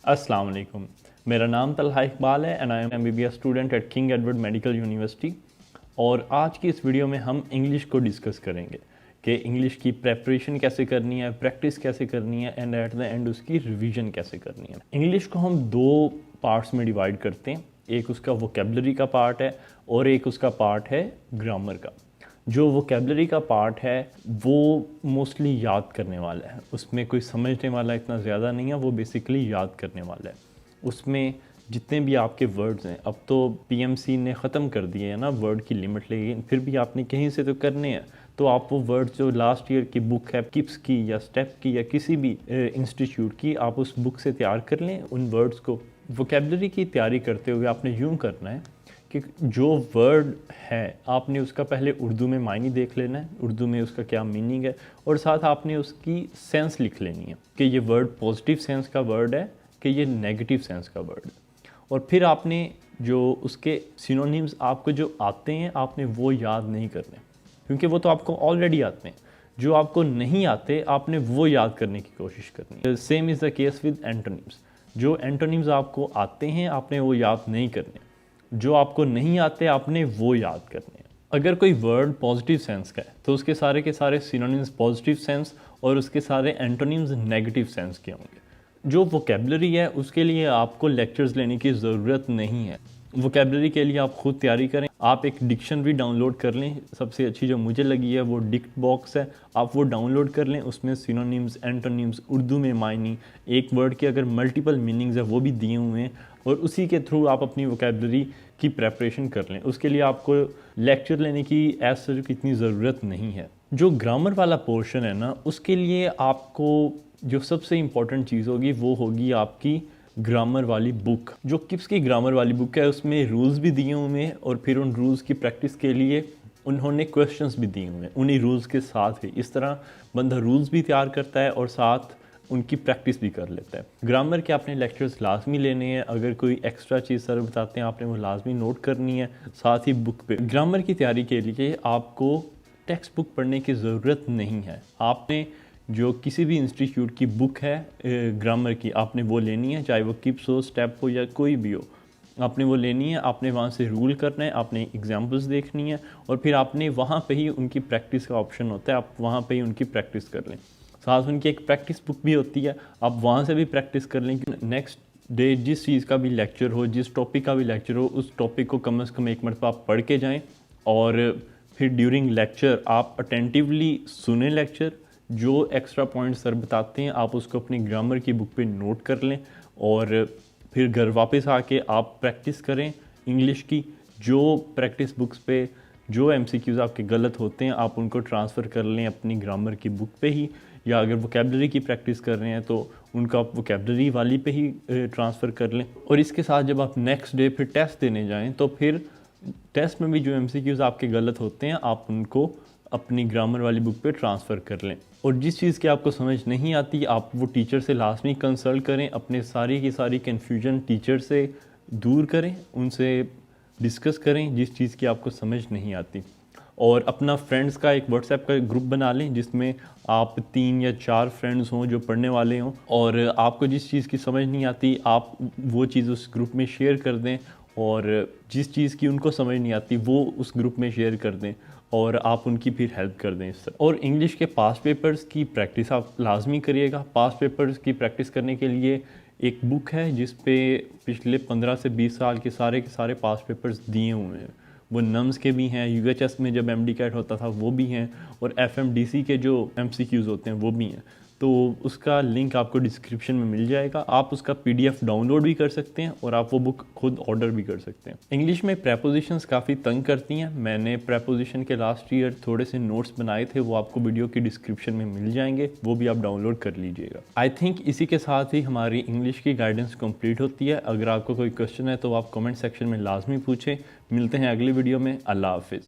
अस्सलाम वालेकुम। मेरा नाम तलहा इकबाल है and I am MBBS student at king Edward medical university. और आज की इस वीडियो में हम इंग्लिश को डिस्कस करेंगे कि इंग्लिश की प्रेपरेशन कैसे करनी है, प्रैक्टिस कैसे करनी है एंड एट द एंड उसकी रिवीजन कैसे करनी है। इंग्लिश को हम दो पार्ट्स में डिवाइड करते हैं, एक उसका वोकेबलरी का पार्ट है और एक उसका पार्ट है ग्रामर का। जो वोकेबलरी का पार्ट है वो मोस्टली याद करने वाला है, उसमें कोई समझने वाला इतना ज़्यादा नहीं है, वो बेसिकली याद करने वाला है। उसमें जितने भी आपके वर्ड्स हैं, अब तो PMC ने ख़त्म कर दिए है ना वर्ड की लिमिट, लेकिन फिर भी आपने कहीं से तो करने हैं। तो आप वो वर्ड्स जो लास्ट ईयर की बुक है किप्स की या स्टेप की या किसी भी इंस्टीट्यूट की, आप उस बुक से तैयार कर लें उन वर्ड्स को। वोकेबलरी की तैयारी करते हुए आपने यूँ करना है कि जो वर्ड है आपने उसका पहले उर्दू में मायने देख लेना है, उर्दू में उसका क्या मीनिंग है, और साथ आपने उसकी सेंस लिख लेनी है कि ये वर्ड पॉजिटिव सेंस का वर्ड है कि ये नेगेटिव सेंस का वर्ड है। और फिर आपने जो उसके सिनोनिम्स आपको जो आते हैं आपने वो याद नहीं करने, क्योंकि वो तो आपको ऑलरेडी आते हैं। जो आपको नहीं आते आपने वो याद करने की कोशिश करनी है। Same is the case with antonyms. जो एंटोनिम्स आपको आते हैं आपने वो याद नहीं करने, जो आपको नहीं आते आपने वो याद करने हैं। अगर कोई वर्ड पॉजिटिव सेंस का है तो उसके सारे के सारे सिनोनिम्स पॉजिटिव सेंस और उसके सारे एंटोनिम्स नेगेटिव सेंस के होंगे। जो वोकेबलरी है उसके लिए आपको लेक्चर्स लेने की ज़रूरत नहीं है। वोकेबलरी के लिए आप खुद तैयारी करें। आप एक डिक्शनरी डाउनलोड कर लें, सबसे अच्छी जो मुझे लगी है वो डिक्ट बॉक्स है, आप वो डाउनलोड कर लें। उसमें सिनोनिम्स, एंटोनिम्स, उर्दू में मायनी, एक वर्ड के अगर मल्टीपल मीनिंग्स है वो भी दिए हुए हैं, और उसी के थ्रू आप अपनी वोकेबलरी की प्रेपरेशन कर लें। उसके लिए आपको लेक्चर लेने की ऐसा इतनी ज़रूरत नहीं है। जो ग्रामर वाला पोर्शन है ना, उसके लिए आपको जो सबसे इम्पॉर्टेंट चीज़ होगी वो होगी आपकी ग्रामर वाली बुक। जो किप्स की ग्रामर वाली बुक है उसमें रूल्स भी दिए हुए हैं, और फिर उन रूल्स की प्रैक्टिस के लिए उन्होंने क्वेश्चंस भी दिए हुए हैं उन्हीं रूल्स के साथ ही। इस तरह बंदा रूल्स भी तैयार करता है और साथ उनकी प्रैक्टिस भी कर लेता है। ग्रामर के आपने लेक्चर्स लाजमी लेने हैं। अगर कोई एक्स्ट्रा चीज़ सर बताते हैं आपने वो लाजमी नोट करनी है, साथ ही बुक पे। ग्रामर की तैयारी के लिए आपको टेक्स्ट बुक पढ़ने की ज़रूरत नहीं है। आपने जो किसी भी इंस्टीट्यूट की बुक है ग्रामर की, आपने वो लेनी है, चाहे वो किप्स हो, स्टेप हो या कोई भी हो, आपने वो लेनी है। आपने वहाँ से रूल करना है, आपने एग्जाम्पल्स देखनी है, और फिर आपने वहाँ पे ही उनकी प्रैक्टिस का ऑप्शन होता है, आप वहाँ पे ही उनकी प्रैक्टिस कर लें। साथ उनकी एक प्रैक्टिस बुक भी होती है, आप वहाँ से भी प्रैक्टिस कर लें कि नेक्स्ट डे जिस चीज़ का भी लेक्चर हो, जिस टॉपिक का भी लेक्चर हो, उस टॉपिक को कम से कम एक मरतबा आप पढ़ के जाएँ, और फिर ड्यूरिंग लेक्चर आप अटेंटिवली सुने लेक्चर। जो एक्स्ट्रा पॉइंट्स सर बताते हैं आप उसको अपनी ग्रामर की बुक पे नोट कर लें, और फिर घर वापस आके आप प्रैक्टिस करें इंग्लिश की। जो प्रैक्टिस बुक्स पे जो MCQs आपके गलत होते हैं आप उनको ट्रांसफ़र कर लें अपनी ग्रामर की बुक पे ही, या अगर वोकेबलरी की प्रैक्टिस कर रहे हैं तो उनको आप वोकेबलरी वाली पे ही ट्रांसफ़र कर लें। और इसके साथ जब आप नेक्स्ट डे फिर टेस्ट देने जाएँ तो फिर टेस्ट में भी जो MCQs आपके गलत होते हैं आप उनको अपनी ग्रामर वाली बुक पे ट्रांसफ़र कर लें। और जिस चीज़ की आपको समझ नहीं आती आप वो टीचर से लाजमी कंसल्ट करें, अपने सारी की सारी कन्फ्यूजन टीचर से दूर करें, उनसे डिस्कस करें जिस चीज़ की आपको समझ नहीं आती। और अपना फ्रेंड्स का एक व्हाट्सएप का ग्रुप बना लें जिसमें आप 3 या 4 फ्रेंड्स हों जो पढ़ने वाले हों, और आपको जिस चीज़ की समझ नहीं आती आप वो चीज़ उस ग्रुप में शेयर कर दें, और जिस चीज़ की उनको समझ नहीं आती वो उस ग्रुप में शेयर कर दें, और आप उनकी फिर हेल्प कर दें इससे। और इंग्लिश के पास्ट पेपर्स की प्रैक्टिस आप लाजमी करिएगा। पास्ट पेपर्स की प्रैक्टिस करने के लिए एक बुक है जिस पे पिछले 15 से 20 साल के सारे पास्ट पेपर्स दिए हुए हैं। वो नम्स के भी हैं, UHS में जब MD-CAT होता था वो भी हैं, और FMDC के जो MCQs होते हैं वो भी हैं। तो उसका लिंक आपको डिस्क्रिप्शन में मिल जाएगा। आप उसका PDF डाउनलोड भी कर सकते हैं और आप वो बुक खुद ऑर्डर भी कर सकते हैं। इंग्लिश में प्रेपोजिशंस काफ़ी तंग करती हैं। मैंने प्रेपोजिशन के लास्ट ईयर थोड़े से नोट्स बनाए थे, वो आपको वीडियो की डिस्क्रिप्शन में मिल जाएंगे, वो भी आप डाउनलोड कर लीजिएगा। आई थिंक इसी के साथ ही हमारी इंग्लिश की गाइडेंस कंप्लीट होती है। अगर आपको कोई क्वेश्चन है तो आप कमेंट सेक्शन में लाजमी पूछें। मिलते हैं अगली वीडियो में। अल्लाह हाफिज़।